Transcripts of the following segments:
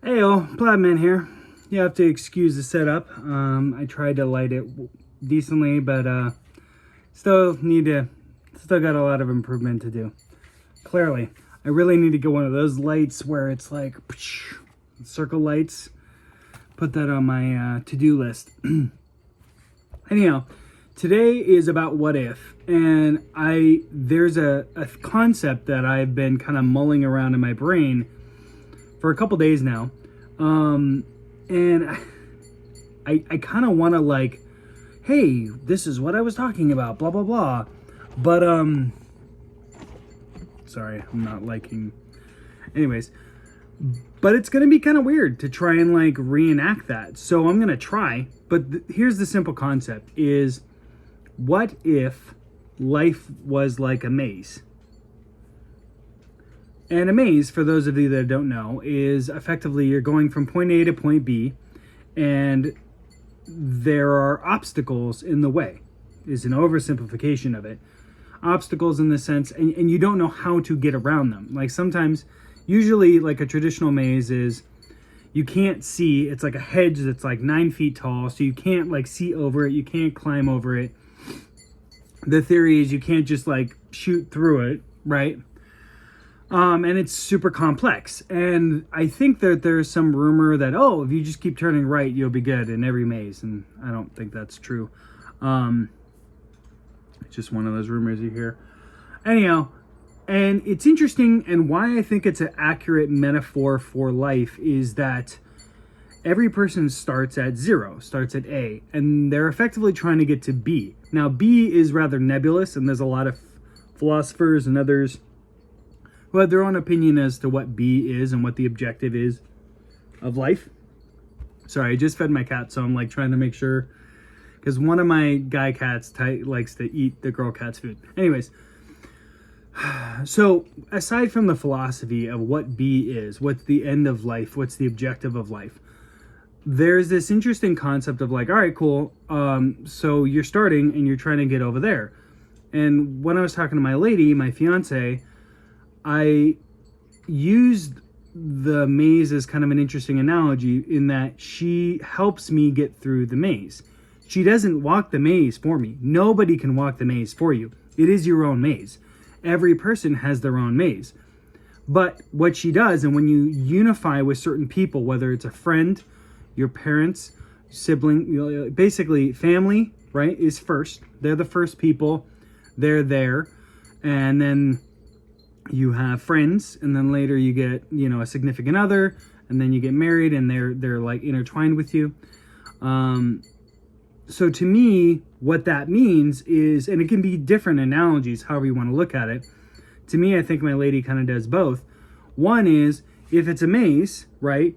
Heyo, Plaidman here. You have to excuse the setup. I tried to light it decently, but still got a lot of improvement to do. Clearly, I really need to get one of those lights where it's like circle lights. Put that on my to-do list. Anyhow, today is about what if, and there's a concept that I've been kind of mulling around in my brain for a couple days now, and I kind of want to like, hey, this is what I was talking about, blah blah blah, but sorry, I'm not liking. Anyways, but it's gonna be kind of weird to try and like reenact that, so I'm gonna try. But here's the simple concept: is what if life was like a maze? And a maze, for those of you that don't know, is effectively you're going from point A to point B, and there are obstacles in the way, is an oversimplification of it. Obstacles in the sense, and you don't know how to get around them. Like sometimes, usually like a traditional maze is, you can't see, it's like a hedge that's like 9 feet tall, so you can't like see over it, you can't climb over it. The theory is you can't just like shoot through it, right? And it's super complex. And I think that there's some rumor that, oh, if you just keep turning right, you'll be good in every maze. And I don't think that's true. It's just one of those rumors you hear. Anyhow, and it's interesting, and why I think it's an accurate metaphor for life is that every person starts at zero, starts at A, and they're effectively trying to get to B. Now, B is rather nebulous, and there's a lot of philosophers and others who have their own opinion as to what B is and what the objective is of life. Sorry, I just fed my cat, so I'm like trying to make sure, because one of my guy cats likes to eat the girl cat's food. Anyways, so aside from the philosophy of what B is, what's the end of life, what's the objective of life, there's this interesting concept of like, all right, cool. So you're starting and you're trying to get over there. And when I was talking to my lady, my fiance, I used the maze as kind of an interesting analogy in that she helps me get through the maze. She doesn't walk the maze for me. Nobody can walk the maze for you. It is your own maze. Every person has their own maze. But what she does, and when you unify with certain people, whether it's a friend, your parents, sibling, basically family, right, is first. They're the first people. They're there. And then you have friends, and then later you get, a significant other, and then you get married, and they're like intertwined with you. So to me, what that means is, and it can be different analogies, however you want to look at it. To me, I think my lady kind of does both. One is, if it's a maze, right,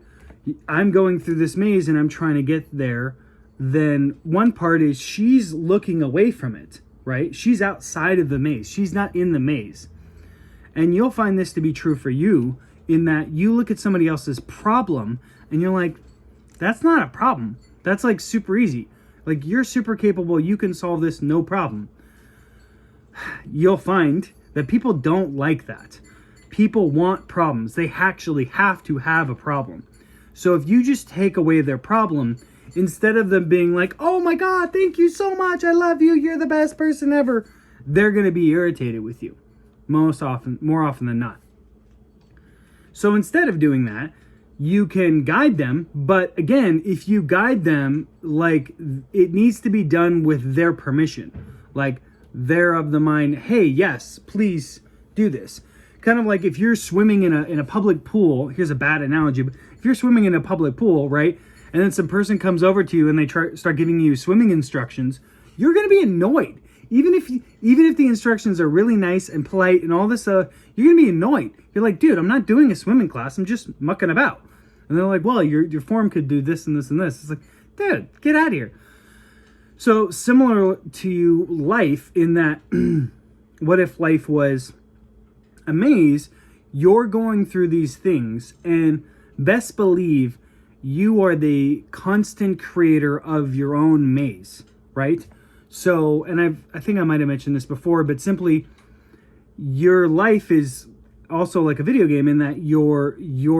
I'm going through this maze and I'm trying to get there, then one part is she's looking away from it, right? She's outside of the maze. She's not in the maze. And you'll find this to be true for you in that you look at somebody else's problem and you're like, that's not a problem. That's like super easy. Like, you're super capable. You can solve this, no problem. You'll find that people don't like that. People want problems. They actually have to have a problem. So if you just take away their problem, instead of them being like, oh my God, thank you so much, I love you, you're the best person ever, they're going to be irritated with you. More often than not. So instead of doing that, you can guide them. But again, if you guide them, like, it needs to be done with their permission. Like, they're of the mind, hey, yes, please do this. Kind of like if you're swimming in a public pool. Here's a bad analogy, but if you're swimming in a public pool, right, and then some person comes over to you and they start giving you swimming instructions, you're going to be annoyed. Even if the instructions are really nice and polite and all this, you're going to be annoyed. You're like, dude, I'm not doing a swimming class. I'm just mucking about. And they're like, well, your form could do this and this and this. It's like, dude, get out of here. So similar to life in that, what if life was a maze? You're going through these things, and best believe you are the constant creator of your own maze, right? So, and I think I might have mentioned this before, but simply, your life is also like a video game in that your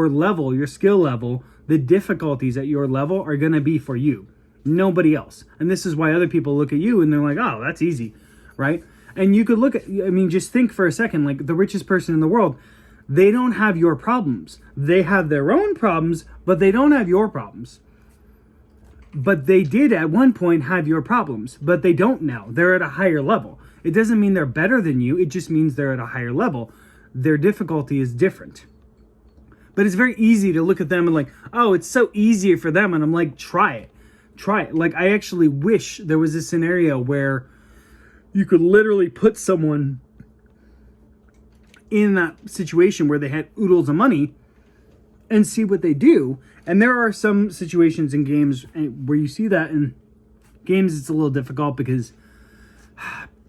level, your skill level, the difficulties at your level are going to be for you, nobody else. And this is why other people look at you and they're like, oh, that's easy, right? And you could look at, I mean, just think for a second, like the richest person in the world, they don't have your problems. They have their own problems, but they don't have your problems. But they did at one point have your problems, but they don't now. They're at a higher level. It doesn't mean they're better than you. It just means they're at a higher level. Their difficulty is different. But it's very easy to look at them and like, oh, it's so easy for them. And I'm like, try it. Try it. Like, I actually wish there was a scenario where you could literally put someone in that situation where they had oodles of money and see what they do. And there are some situations in games where you see that. In games, it's a little difficult because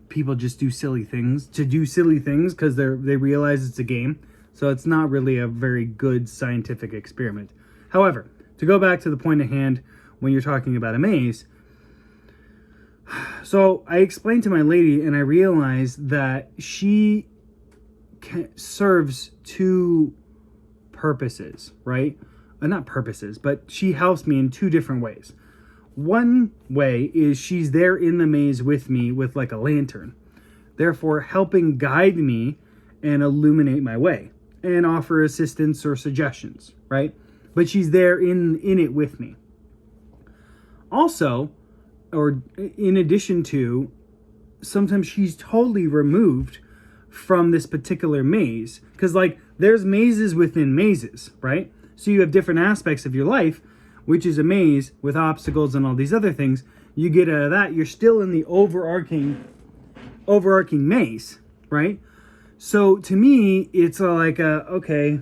people just do silly things because they realize it's a game. So it's not really a very good scientific experiment. However, to go back to the point at hand, when you're talking about a maze, so I explained to my lady and I realized that she serves two purposes, right? Not purposes, but she helps me in two different ways. One way is she's there in the maze with me with like a lantern, therefore helping guide me and illuminate my way and offer assistance or suggestions, right? But she's there in it with me. Also, or in addition to, sometimes she's totally removed from this particular maze. Because like there's mazes within mazes, right? So you have different aspects of your life, which is a maze with obstacles and all these other things. You get out of that, you're still in the overarching maze, right? So to me, it's like okay,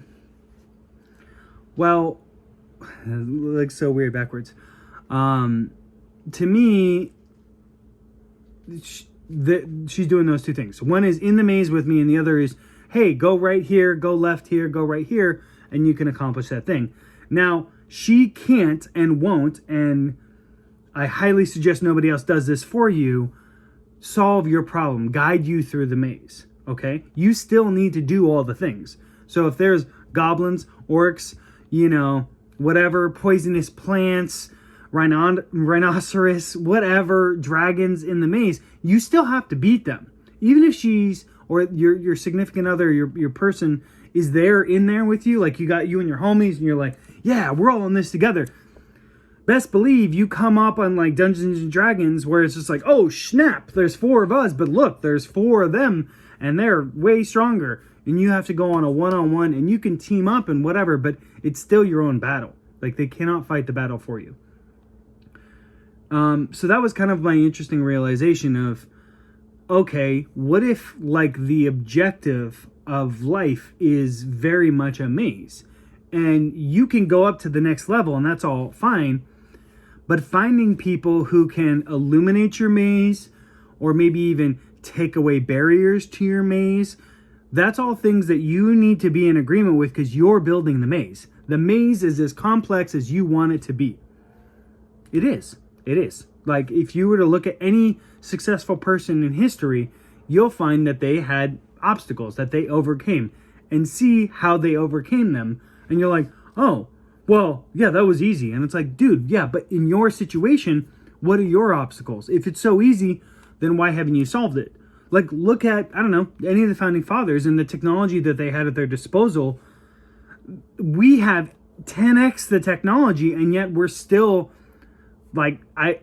well, like so weird backwards. To me, she's doing those two things. One is in the maze with me, and the other is, hey, go right here, go left here, go right here, and you can accomplish that thing. Now, she can't and won't, and I highly suggest nobody else does this for you, solve your problem, guide you through the maze, okay? You still need to do all the things. So if there's goblins, orcs, whatever, poisonous plants, rhinoceros, whatever, dragons in the maze, you still have to beat them. Even if she's, or your significant other, your person is in there with you, like you got you and your homies, and you're like, yeah, we're all in this together. Best believe you come up on like Dungeons and Dragons where it's just like, oh snap, there's 4 of us, but look, there's 4 of them, and they're way stronger. And you have to go on a one-on-one, and you can team up and whatever, but it's still your own battle. Like they cannot fight the battle for you. So that was kind of my interesting realization of, okay, what if like the objective of life is very much a maze, and you can go up to the next level and that's all fine, but finding people who can illuminate your maze or maybe even take away barriers to your maze, that's all things that you need to be in agreement with because you're building the maze. The maze is as complex as you want it to be. It is. Like if you were to look at any successful person in history, you'll find that they had obstacles that they overcame and see how they overcame them. And you're like, oh, well, yeah, that was easy. And it's like, dude, yeah, but in your situation, what are your obstacles? If it's so easy, then why haven't you solved it? Like, look at, I don't know, any of the founding fathers and the technology that they had at their disposal. We have 10x the technology, and yet we're still, like, I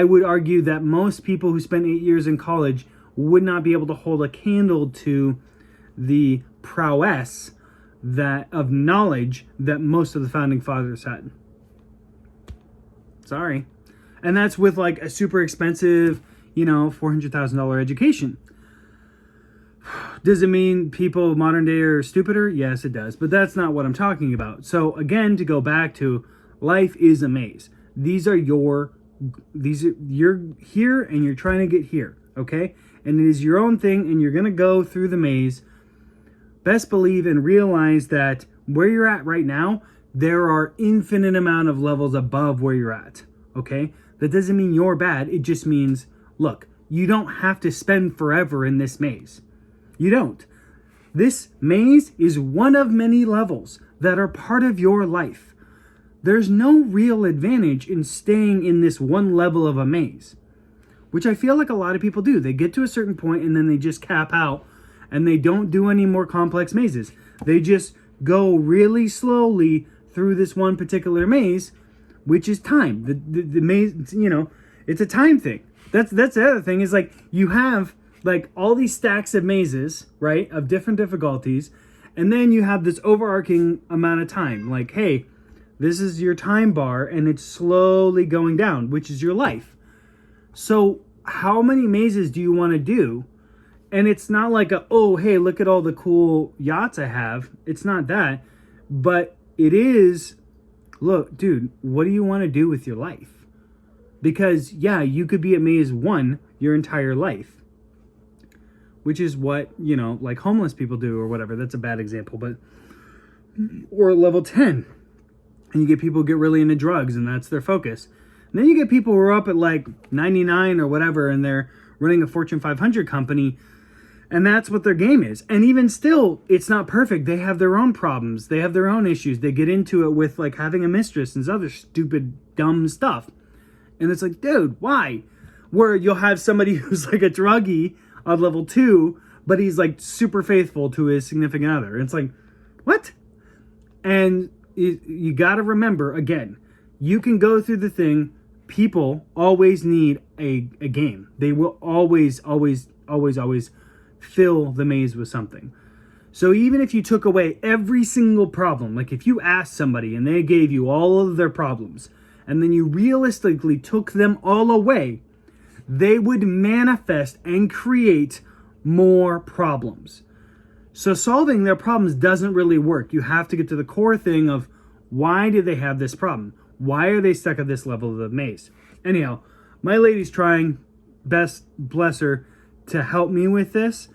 would argue that most people who spent 8 years in college would not be able to hold a candle to the prowess of knowledge that most of the founding fathers had. Sorry. And that's with like a super expensive, $400,000 education. Does it mean people modern day are stupider? Yes, it does. But that's not what I'm talking about. So again, to go back to, life is a maze. You're here and you're trying to get here, okay? And it is your own thing, and you're going to go through the maze. Best believe and realize that where you're at right now, there are infinite amount of levels above where you're at, okay? That doesn't mean you're bad. It just means, look, you don't have to spend forever in this maze. You don't. This maze is one of many levels that are part of your life. There's no real advantage in staying in this one level of a maze, which I feel like a lot of people do. They get to a certain point and then they just cap out and they don't do any more complex mazes. They just go really slowly through this one particular maze, which is time. The maze, you know, it's a time thing. That's the other thing is like you have like all these stacks of mazes, right, of different difficulties, and then you have this overarching amount of time. Like, hey, this is your time bar and it's slowly going down, which is your life. So how many mazes do you want to do? And it's not like oh, hey, look at all the cool yachts I have. It's not that. But it is, look, dude, what do you want to do with your life? Because, yeah, you could be at maze 1 your entire life, which is what, you know, like homeless people do or whatever. That's a bad example, but, or level 10. And you get people who get really into drugs and that's their focus. And then you get people who are up at like 99 or whatever and they're running a Fortune 500 company and that's what their game is. And even still, it's not perfect. They have their own problems. They have their own issues. They get into it with like having a mistress and other stupid, dumb stuff. And it's like, dude, why? Where you'll have somebody who's like a druggie on level 2, but he's like super faithful to his significant other. It's like, what? And you got to remember, again, you can go through the thing. People always need a game. They will always fill the maze with something. So even if you took away every single problem, like if you asked somebody and they gave you all of their problems, and then you realistically took them all away, they would manifest and create more problems. So solving their problems doesn't really work. You have to get to the core thing of why do they have this problem? Why are they stuck at this level of the maze? Anyhow, my lady's trying, best bless her, to help me with this.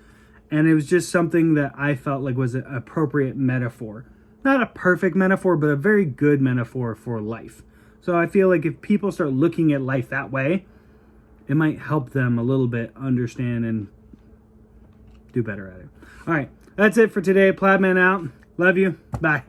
And it was just something that I felt like was an appropriate metaphor. Not a perfect metaphor, but a very good metaphor for life. So I feel like if people start looking at life that way, it might help them a little bit understand and do better at it. All right, that's it for today. Plaidman out. Love you. Bye.